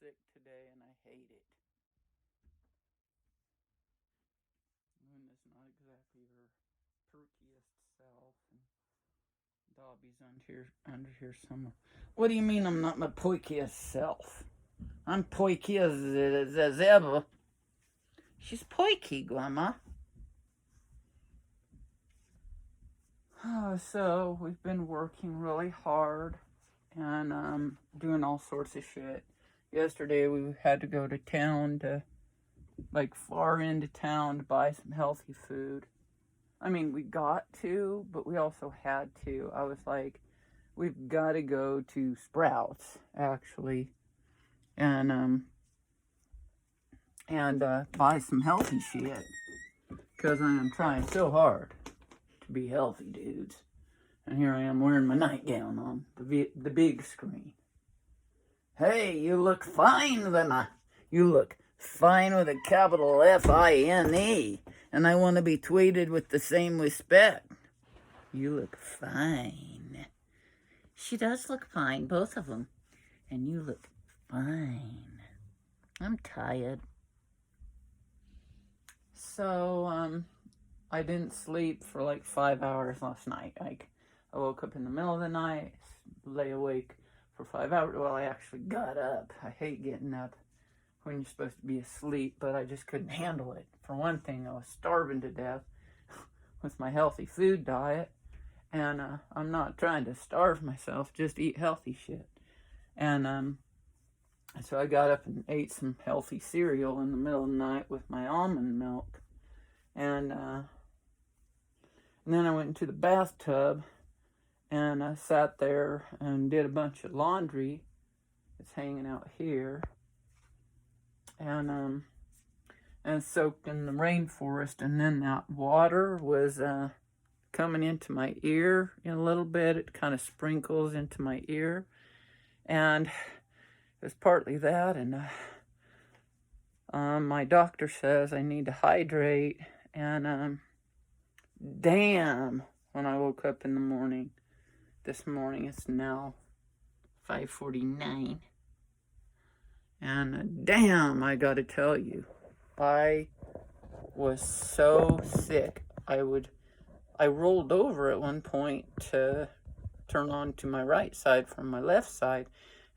sick today and I hate it. Luna's not exactly her perkiest self, and Dobby's under here somewhere. What do you mean I'm not my poikiest self? I'm poiky as ever. She's poiky, Grandma. So we've been working really hard and doing all sorts of shit. Yesterday we had to go to town far into town to buy some healthy food. I mean, we got to, but we also had to. I was like, we've got to go to Sprouts, actually, and buy some healthy shit. Because I am trying so hard to be healthy, dudes. And here I am wearing my nightgown on the big screen. Hey, you look fine, Lena. You look fine with a capital F-I-N-E. And I want to be tweeted with the same respect. You look fine. She does look fine, both of them. And you look fine. I'm tired. So, I didn't sleep for like 5 hours last night. I woke up in the middle of the night, lay awake for 5 hours. Well, I actually got up. I hate getting up when you're supposed to be asleep, but I just couldn't handle it. For one thing, I was starving to death with my healthy food diet, and I'm not trying to starve myself, just eat healthy shit. And so I got up and ate some healthy cereal in the middle of the night with my almond milk, and then I went into the bathtub, and I sat there and did a bunch of laundry. It's hanging out here. And soaked in the rainforest, and then that water was coming into my ear in a little bit. It kind of sprinkles into my ear, and it was partly that, and my doctor says I need to hydrate, and damn, when I woke up in the morning, this morning, it's now 5:49. And damn, I gotta tell you, I was so sick. I rolled over at one point to turn on to my right side from my left side,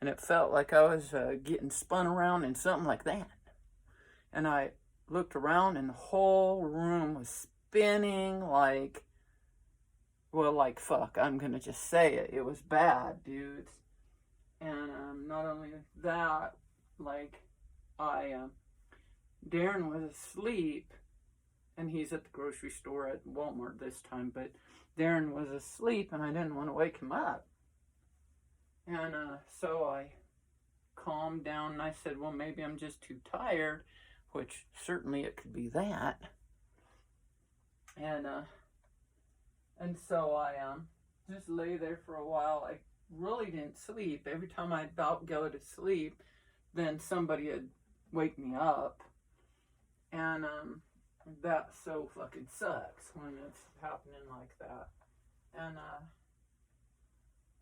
and it felt like I was getting spun around in something like that. And I looked around, and the whole room was spinning like fuck. I'm gonna just say it. It was bad, dudes. And not only that, Darren was asleep, and he's at the grocery store at Walmart this time, but Darren was asleep, and I didn't want to wake him up. And so I calmed down, and I said, well, maybe I'm just too tired, which certainly it could be that. And so I just lay there for a while. I really didn't sleep. Every time I'd about go to sleep, then somebody would wake me up. And that so fucking sucks when it's happening like that.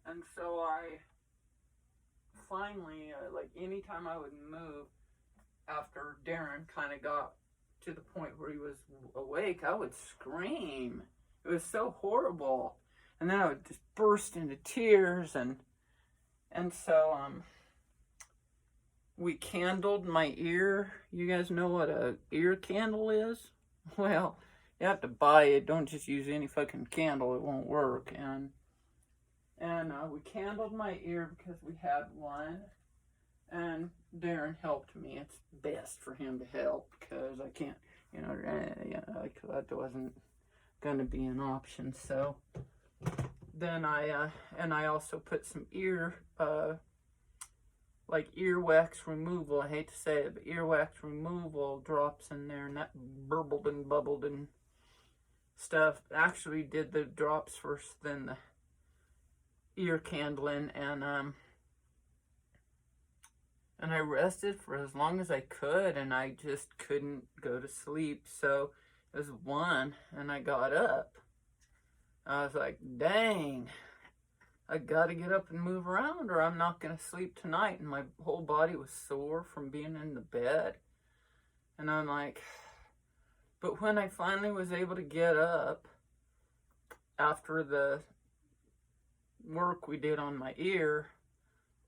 And so I finally, anytime I would move after Darren kind of got to the point where he was awake, I would scream. It was so horrible. And then I would just burst into tears, and so we candled my ear. You guys know what a ear candle is? Well, you have to buy it. Don't just use any fucking candle. It won't work. And we candled my ear because we had one. And Darren helped me. It's best for him to help because I can't, that wasn't going to be an option. So then I also put some earwax earwax removal. I hate to say it, but earwax removal drops in there, and that burbled and bubbled and stuff. Actually did the drops first, then the ear candling, and I rested for as long as I could, and I just couldn't go to sleep. So it was 1, and I got up. I was like, dang, I gotta get up and move around or I'm not gonna sleep tonight. And my whole body was sore from being in the bed. And I'm like, but when I finally was able to get up after the work we did on my ear,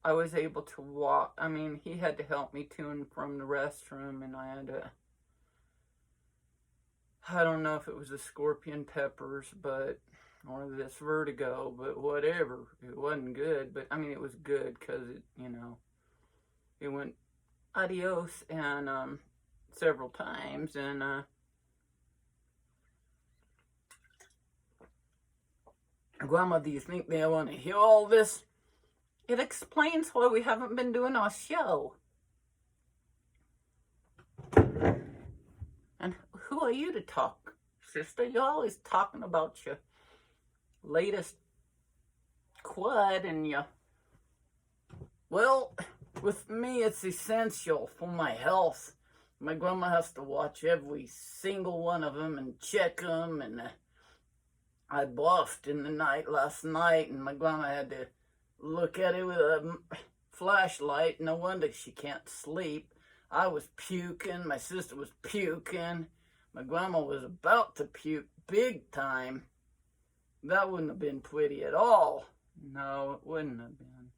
I was able to walk. I mean, he had to help me to and from the restroom, and I had to, I don't know if it was the scorpion peppers, or this vertigo, but whatever. It wasn't good, but I mean, it was good because it went adios and several times, and Grandma, do you think they want to hear all this? It explains why we haven't been doing our show. And who are you to talk, sister? You're always talking about your latest quad and your... Well, with me, it's essential for my health. My grandma has to watch every single one of them and check them, and I buffed in the night last night, and my grandma had to look at it with a flashlight. No wonder she can't sleep. I was puking. My sister was puking. My grandma was about to puke big time. That wouldn't have been pretty at all. No, it wouldn't have been.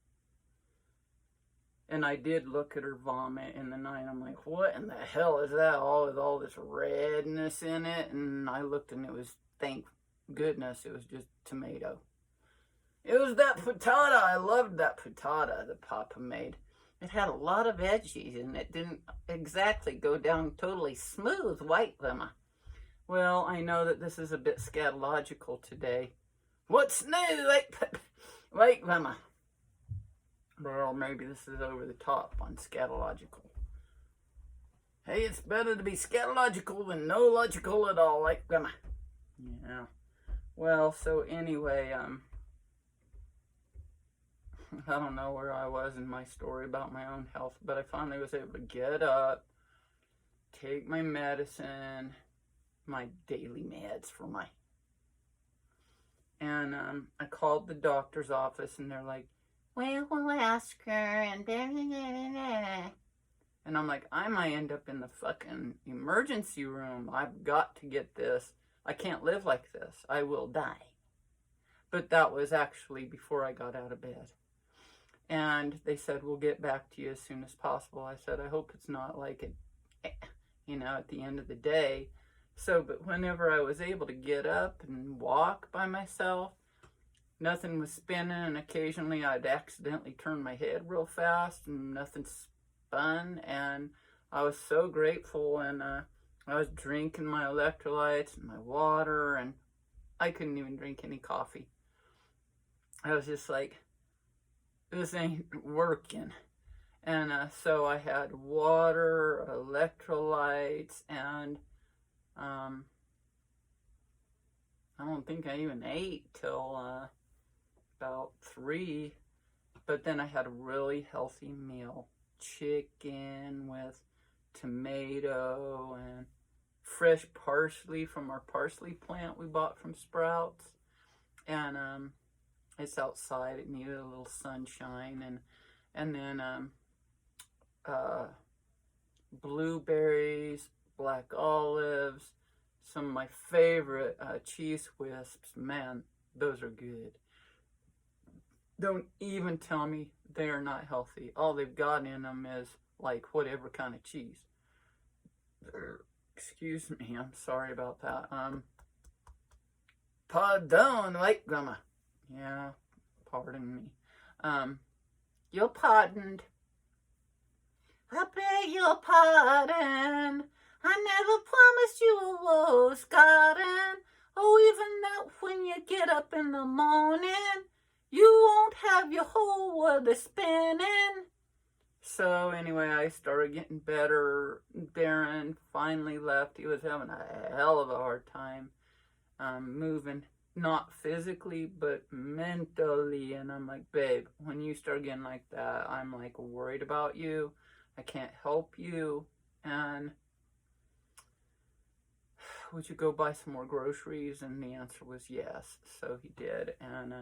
And I did look at her vomit in the night. I'm like, what in the hell is that? With all this redness in it. And I looked and it was, thank goodness, it was just tomato. It was that frittata. I loved that frittata that Papa made. It had a lot of veggies and it didn't exactly go down totally smooth, white Grandma. Well, I know that this is a bit scatological today. What's new? Wait, Grandma. Well, maybe this is over the top on scatological. Hey, it's better to be scatological than no logical at all, like Grandma. Yeah. Well, so anyway, I don't know where I was in my story about my own health, but I finally was able to get up, take my medicine, my daily meds for my... And I called the doctor's office, and they're like, well, we'll ask her, and blah, blah, blah, blah. And I'm like, I might end up in the fucking emergency room. I've got to get this. I can't live like this. I will die. But that was actually before I got out of bed. And they said, we'll get back to you as soon as possible. I said, I hope it's not like it, at the end of the day. So, but whenever I was able to get up and walk by myself, nothing was spinning, and occasionally I'd accidentally turn my head real fast and nothing spun, and I was so grateful, and I was drinking my electrolytes and my water, and I couldn't even drink any coffee. I was just like, this ain't working. And so I had water, electrolytes, and I don't think I even ate till about 3, but then I had a really healthy meal. Chicken with tomato and fresh parsley from our parsley plant we bought from Sprouts. And it's outside. It needed a little sunshine. And then blueberries, black olives, some of my favorite cheese whisps. Man, those are good. Don't even tell me they are not healthy. All they've got in them is like whatever kind of cheese. Excuse me, I'm sorry about that. Pardon, right, Grandma? Yeah, pardon me. You're pardoned. I beg your pardon. I never promised you a rose garden. Oh, even that when you get up in the morning, you won't have your whole world spinning. So anyway, I started getting better. Darren finally left. He was having a hell of a hard time moving. Not physically, but mentally. And I'm like, babe, when you start getting like that, I'm like worried about you. I can't help you. And would you go buy some more groceries? And the answer was yes. So he did. And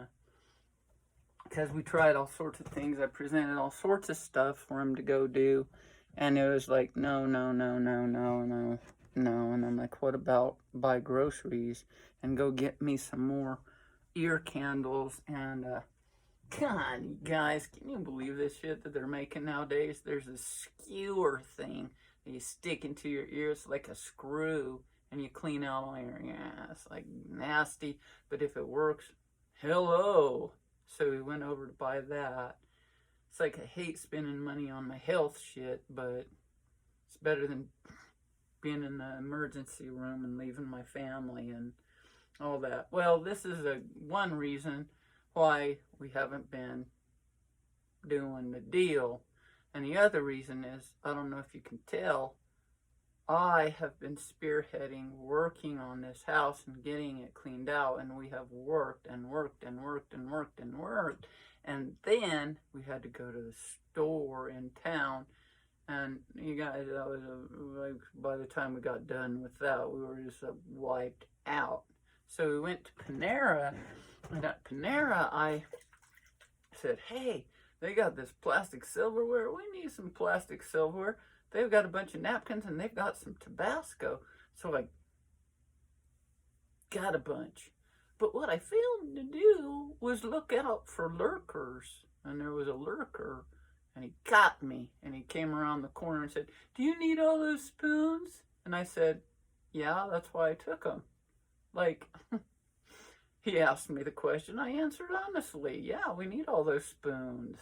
because we tried all sorts of things. I presented all sorts of stuff for him to go do, and it was like, no, no, no, no, no, no, no. And I'm like, what about buy groceries and go get me some more ear candles? And God, you guys, can you believe this shit that they're making nowadays? There's a skewer thing that you stick into your ears like a screw, and you clean out all your ass. Like, nasty, but if it works, hello. So we went over to buy that. It's like, I hate spending money on my health shit, but it's better than being in the emergency room and leaving my family and all that. Well, this is one reason why we haven't been doing the deal. And the other reason is, I don't know if you can tell, I have been spearheading working on this house and getting it cleaned out, and we have worked and worked and worked and worked and worked, and then we had to go to the store in town, and you guys, that was like, by the time we got done with that, we were just wiped out. So we went to Panera, and at Panera I said, hey, they got this plastic silverware, we need some plastic silverware. They've got a bunch of napkins and they've got some Tabasco. So I got a bunch. But what I failed to do was look out for lurkers. And there was a lurker, and he got me. And he came around the corner and said, do you need all those spoons? And I said, yeah, that's why I took them. Like, he asked me the question. I answered honestly, yeah, we need all those spoons.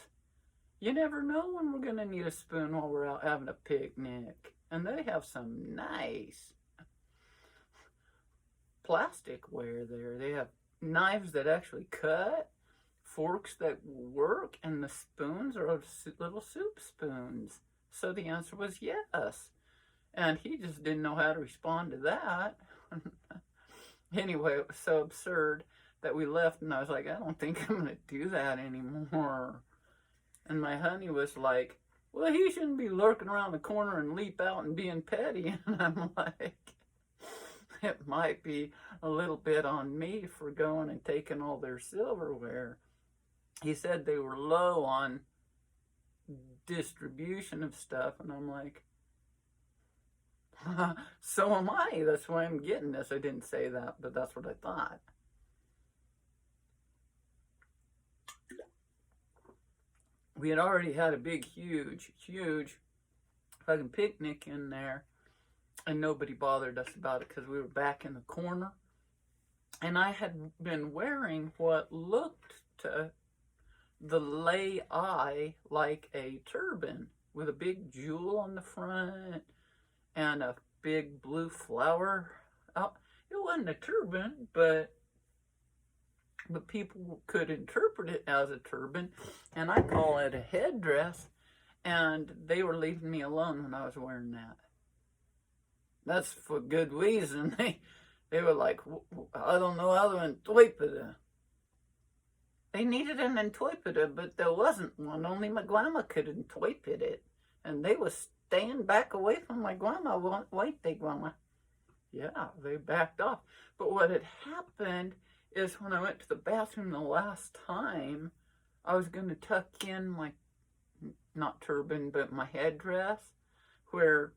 You never know when we're going to need a spoon while we're out having a picnic. And they have some nice plasticware there. They have knives that actually cut, forks that work, and the spoons are little soup spoons. So the answer was yes. And he just didn't know how to respond to that. Anyway, it was so absurd that we left, and I was like, I don't think I'm going to do that anymore. And my honey was like, well, he shouldn't be lurking around the corner and leap out and being petty. And I'm like, it might be a little bit on me for going and taking all their silverware. He said they were low on distribution of stuff. And I'm like, so am I. That's why I'm getting this. I didn't say that, but that's what I thought. We had already had a big, huge fucking picnic in there, and nobody bothered us about it because we were back in the corner. And I had been wearing what looked to the lay eye like a turban with a big jewel on the front and a big blue flower. It wasn't a turban, but people could interpret it as a turban, and I call it a headdress, and they were leaving me alone when I was wearing that. That's for good reason. They were like, I don't know how to interpret. They needed an interpreter, but there wasn't one. Only my grandma could interpret it, and they were staying back away from my grandma. Wait, they grandma. Yeah, they backed off. But what had happened is when I went to the bathroom the last time, I was going to tuck in my, not turban, but my headdress, where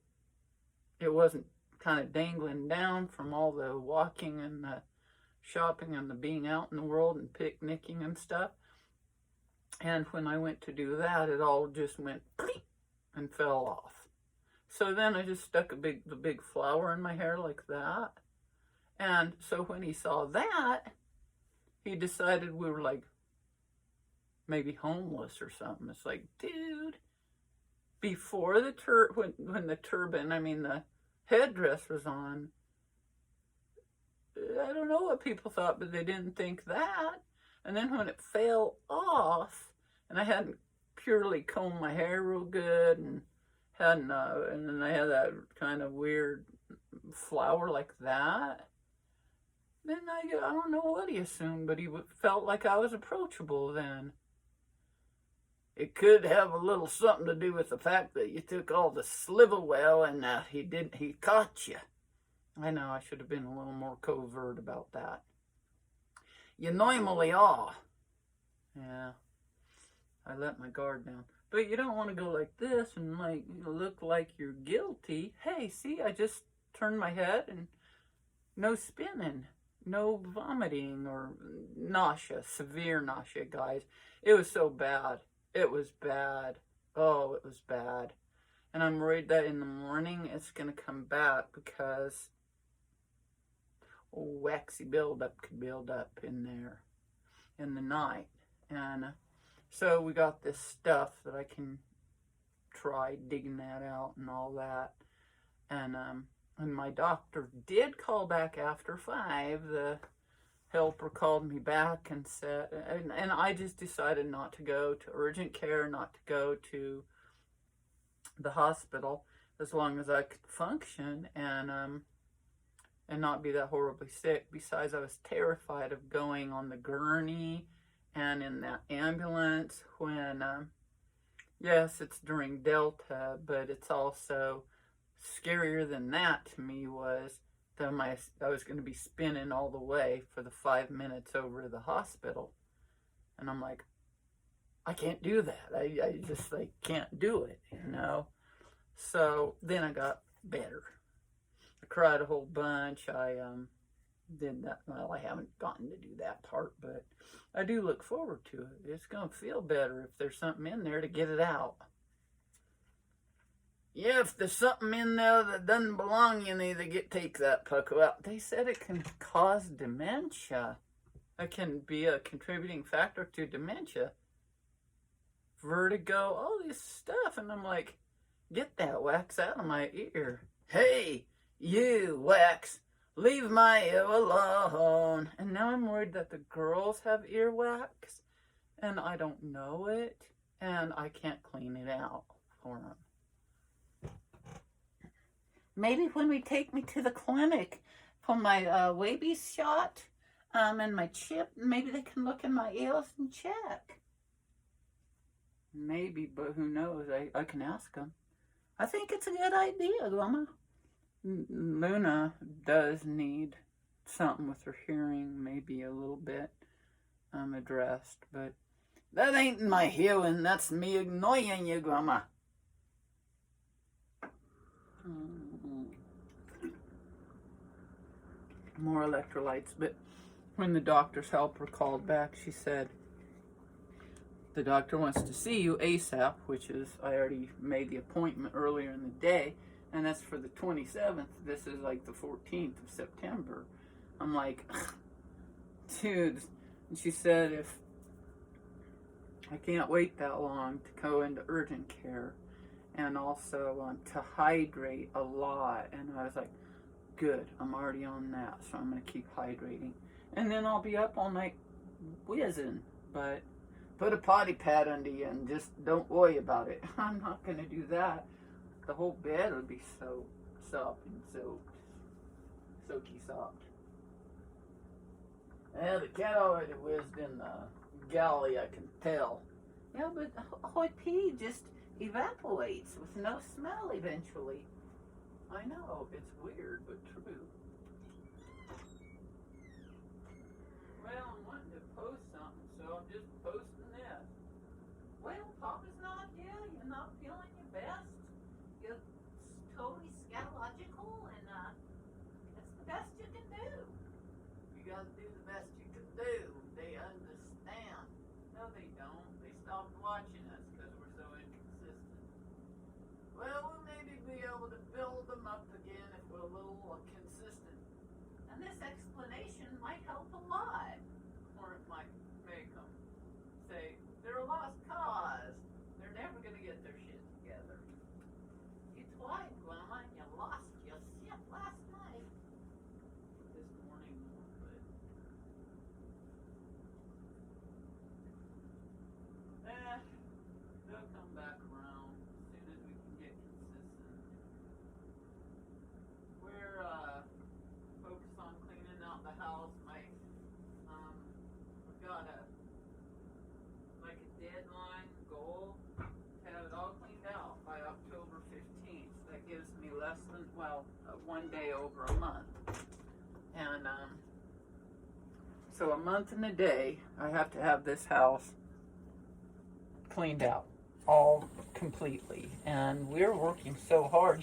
it wasn't kind of dangling down from all the walking and the shopping and the being out in the world and picnicking and stuff. And when I went to do that, it all just went and fell off. So then I just stuck the big flower in my hair like that. And so when he saw that, he decided we were like maybe homeless or something. It's like, dude, before the when the turban, I mean the headdress was on, I don't know what people thought, but they didn't think that. And then when it fell off, and I hadn't purely combed my hair real good, and and then I had that kind of weird flower like that. Then I don't know what he assumed, but he felt like I was approachable then. It could have a little something to do with the fact that you took all the sliverwell and he caught you. I know, I should have been a little more covert about that. You normally are. Yeah. I let my guard down. But you don't want to go like this and like look like you're guilty. Hey, see, I just turned my head and no spinning, no vomiting or nausea, severe nausea, guys. It was so bad. It was bad. Oh, it was bad. And I'm worried that in the morning it's going to come back because waxy buildup could build up in there in the night. And so we got this stuff that I can try digging that out and all that. And my doctor did call back after 5. The helper called me back and said, and I just decided not to go to urgent care, not to go to the hospital as long as I could function and not be that horribly sick. Besides, I was terrified of going on the gurney and in that ambulance when, yes, it's during Delta, but it's also scarier than that to me was that I was going to be spinning all the way for the 5 minutes over to the hospital. And I'm like, I can't do that. I just like can't do it, you know. So then I got better. I cried a whole bunch. I did that. Well, I haven't gotten to do that part, but I do look forward to it. It's going to feel better if there's something in there to get it out. Yeah, if there's something in there that doesn't belong, you need to take that pucker out. They said it can cause dementia. It can be a contributing factor to dementia. Vertigo, all this stuff. And I'm like, get that wax out of my ear. Hey, you wax, leave my ear alone. And now I'm worried that the girls have earwax and I don't know it and I can't clean it out for them. Maybe when we take me to the clinic for my rabies shot and my chip, maybe they can look in my ears and check. Maybe, but who knows? I can ask them. I think it's a good idea, Grandma. Luna does need something with her hearing, maybe a little bit addressed, but that ain't my hearing. That's me ignoring you, Grandma. More electrolytes, but when the doctor's helper called back, she said, the doctor wants to see you ASAP, which is, I already made the appointment earlier in the day, and that's for the 27th. This is like the 14th of September. I'm like, dude. And she said, if I can't wait that long to go into urgent care, and also to hydrate a lot. And I was like, good, I'm already on that, so I'm going to keep hydrating. And then I'll be up all night whizzing, but put a potty pad under you and just don't worry about it. I'm not going to do that. The whole bed will be sopped and soaked. Soaky sopped. Yeah, the cat already whizzed in the galley, I can tell. Yeah, but her pee just evaporates with no smell eventually. I know, it's weird, but true. Well, I'm wanting to post something, so I'm just posting this. Well, Papa's not here, you're not feeling your best. You're totally scatological, and it's the best you can do. You gotta do the best you can do. They understand. No, they don't. They stopped watching us because we're so inconsistent. Well, we'll maybe be able to build them up again if we're a little consistent. And this explanation might help a lot. Or it might make them say, they're a lost cause. They're never going to get their shit together. You tried, Grandma, and you lost your shit last night. This morning, but... they'll come back around as soon as we can get consistent. We're focused on cleaning out the house. We've got a deadline goal to have it all cleaned out by October 15th. That gives me less than, one day over a month. And so a month and a day, I have to have this house cleaned out all completely, and we're working so hard.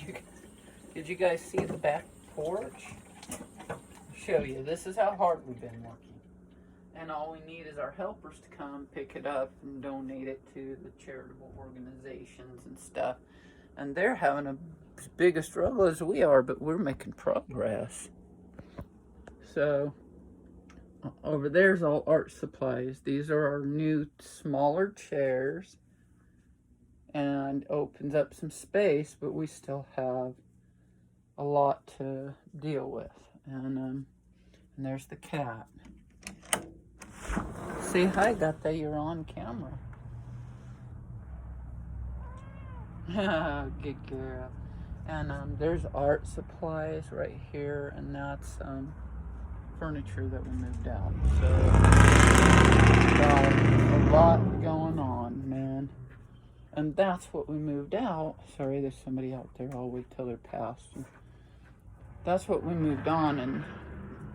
Did you guys see the back porch? I'll show you. This is how hard we've been working. And all we need is our helpers to come pick it up and donate it to the charitable organizations and stuff. And they're having as big a struggle as we are, but we're making progress. So, over there's all art supplies. These are our new, smaller chairs. And opens up some space, but we still have a lot to deal with. And there's the cat. Say hi, Gata, you're on camera. Good girl. And there's art supplies right here, and that's furniture that we moved out. So, got a lot going on, man. And that's what we moved out. Sorry, there's somebody out there. I'll wait till they're past. That's what we moved on, and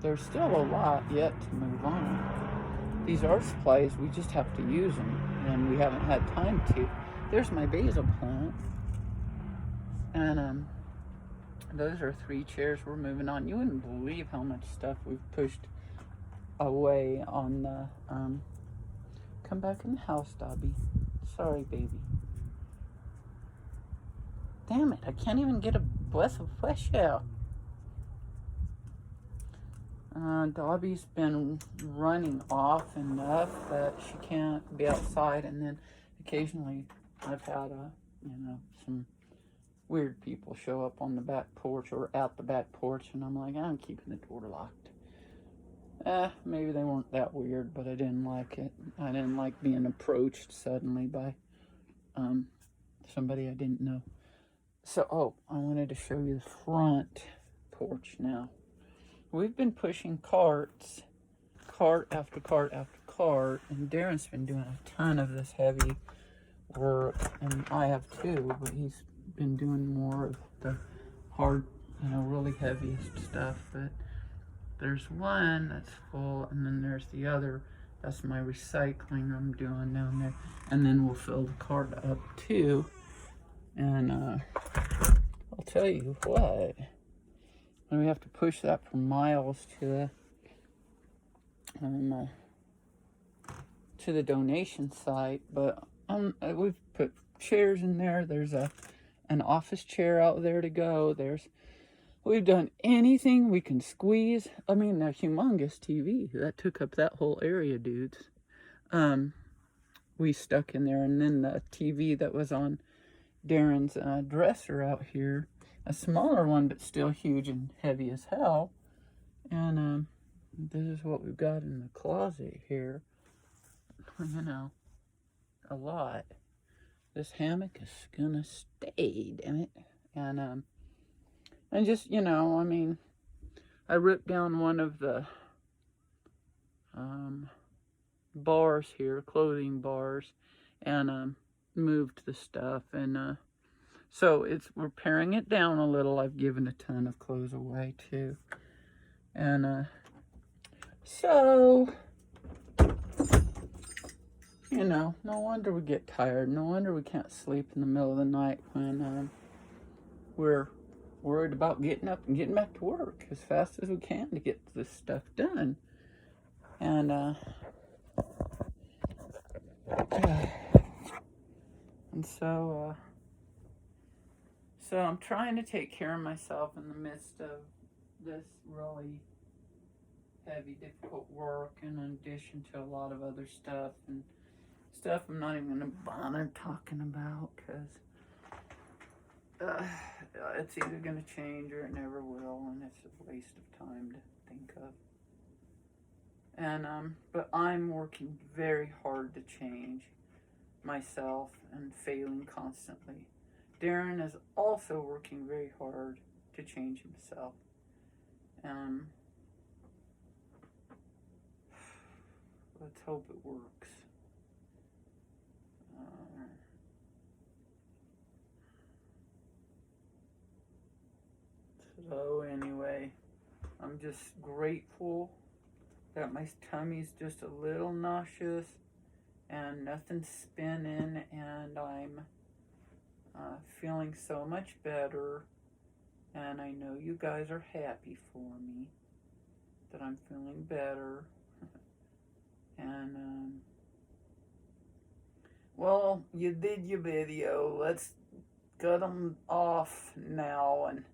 there's still a lot yet to move on. These art supplies, we just have to use them, and we haven't had time to. There's my basil plant. And those are 3 chairs we're moving on. You wouldn't believe how much stuff we've pushed away on the, come back in the house, Dobby. Sorry, baby. Damn it, I can't even get a breath of fresh air. Dobby's been running off enough that she can't be outside, and then occasionally I've had some weird people show up on the back porch or at the back porch, and I'm like, I'm keeping the door locked. Maybe they weren't that weird, but I didn't like it. I didn't like being approached suddenly by somebody I didn't know. So, I wanted to show you the front porch now. We've been pushing cart after cart after cart, and Darren's been doing a ton of this heavy work, and I have too, but he's been doing more of the hard, really heavy stuff. But there's one that's full, and then there's the other. That's my recycling I'm doing down there, and then we'll fill the cart up too. And I'll tell you what, and we have to push that for miles to the donation site. But we've put chairs in there. There's an office chair out there to go. We've done anything we can squeeze. I mean, a humongous TV that took up that whole area, dudes. We stuck in there, and then the TV that was on Darren's dresser out here, a smaller one, but still huge and heavy as hell. And this is what we've got in the closet here. A lot. This hammock is gonna stay, damn it. And just, I ripped down one of the bars here, clothing bars, and moved the stuff. And so we're paring it down a little. I've given a ton of clothes away too. And so, no wonder we get tired. No wonder we can't sleep in the middle of the night when we're worried about getting up and getting back to work as fast as we can to get this stuff done. And so I'm trying to take care of myself in the midst of this really heavy, difficult work, and in addition to a lot of other stuff, and stuff I'm not even going to bother talking about, because it's either going to change or it never will, and it's a waste of time to think of. And but I'm working very hard to change myself and failing constantly. Darren is also working very hard to change himself. Let's hope it works. So anyway, I'm just grateful that my tummy's just a little nauseous, and nothing's spinning, and I'm feeling so much better, and I know you guys are happy for me that I'm feeling better. And well, you did your video. Let's get them off now and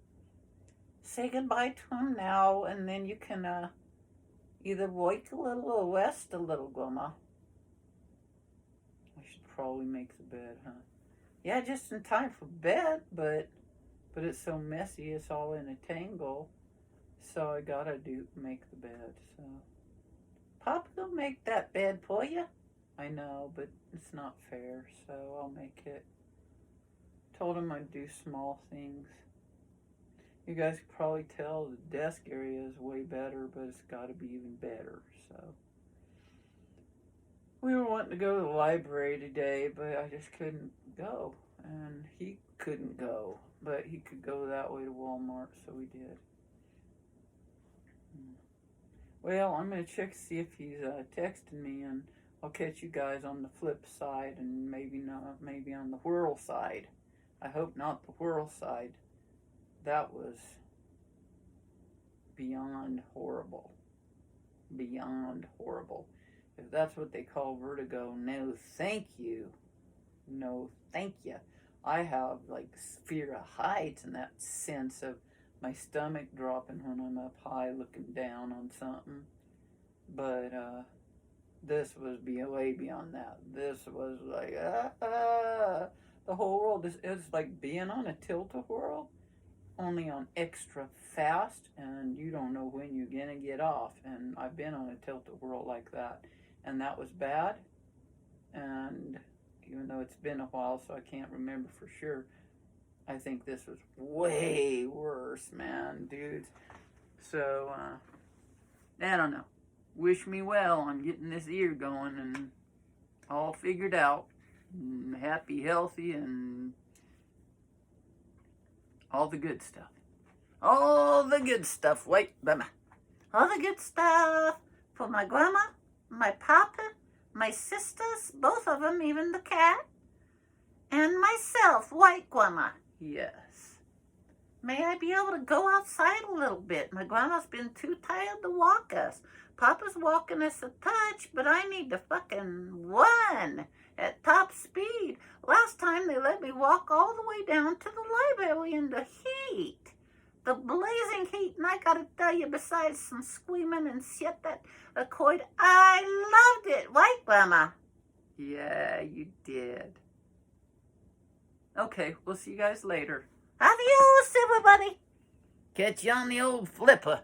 say goodbye to them now, and then you can either wake a little or rest a little, Grandma. I should probably make the bed, huh? Yeah, just in time for bed, but it's so messy, it's all in a tangle. So I gotta make the bed. So Papa will make that bed for you. I know, but it's not fair, so I'll make it. Told him I'd do small things. You guys can probably tell the desk area is way better, but it's got to be even better. So we were wanting to go to the library today, but I just couldn't go, and he couldn't go, but he could go that way to Walmart, so we did. Well, I'm gonna check to see if he's texting me, and I'll catch you guys on the flip side, and maybe not, maybe on the whirl side. I hope not the whirl side. That was beyond horrible. Beyond horrible. If that's what they call vertigo, no thank you. No thank you. I have like fear of heights and that sense of my stomach dropping when I'm up high looking down on something. But this was way beyond that. This was like, the whole world. It's like being on a tilt-a-whirl, only on extra fast, and you don't know when you're gonna get off. And I've been on a tilt-a-whirl like that, and that was bad. And even though it's been a while, so I can't remember for sure, I think this was way worse, man, dudes. So, I don't know. Wish me well on getting this ear going and all figured out. And happy, healthy, and all the good stuff. All the good stuff. Wait, Grandma. All the good stuff for my grandma, my papa, my sisters, both of them, even the cat, and myself, white grandma. Yes. May I be able to go outside a little bit? My grandma's been too tired to walk us. Papa's walking us a touch, but I need to fucking run at top speed. Last time they let me walk all the way down to the library in the heat. The blazing heat, and I gotta tell you, besides some screaming and shit that occurred, I loved it, right, Grandma? Yeah, you did. Okay, we'll see you guys later. Adios, everybody. Catch you on the old flipper.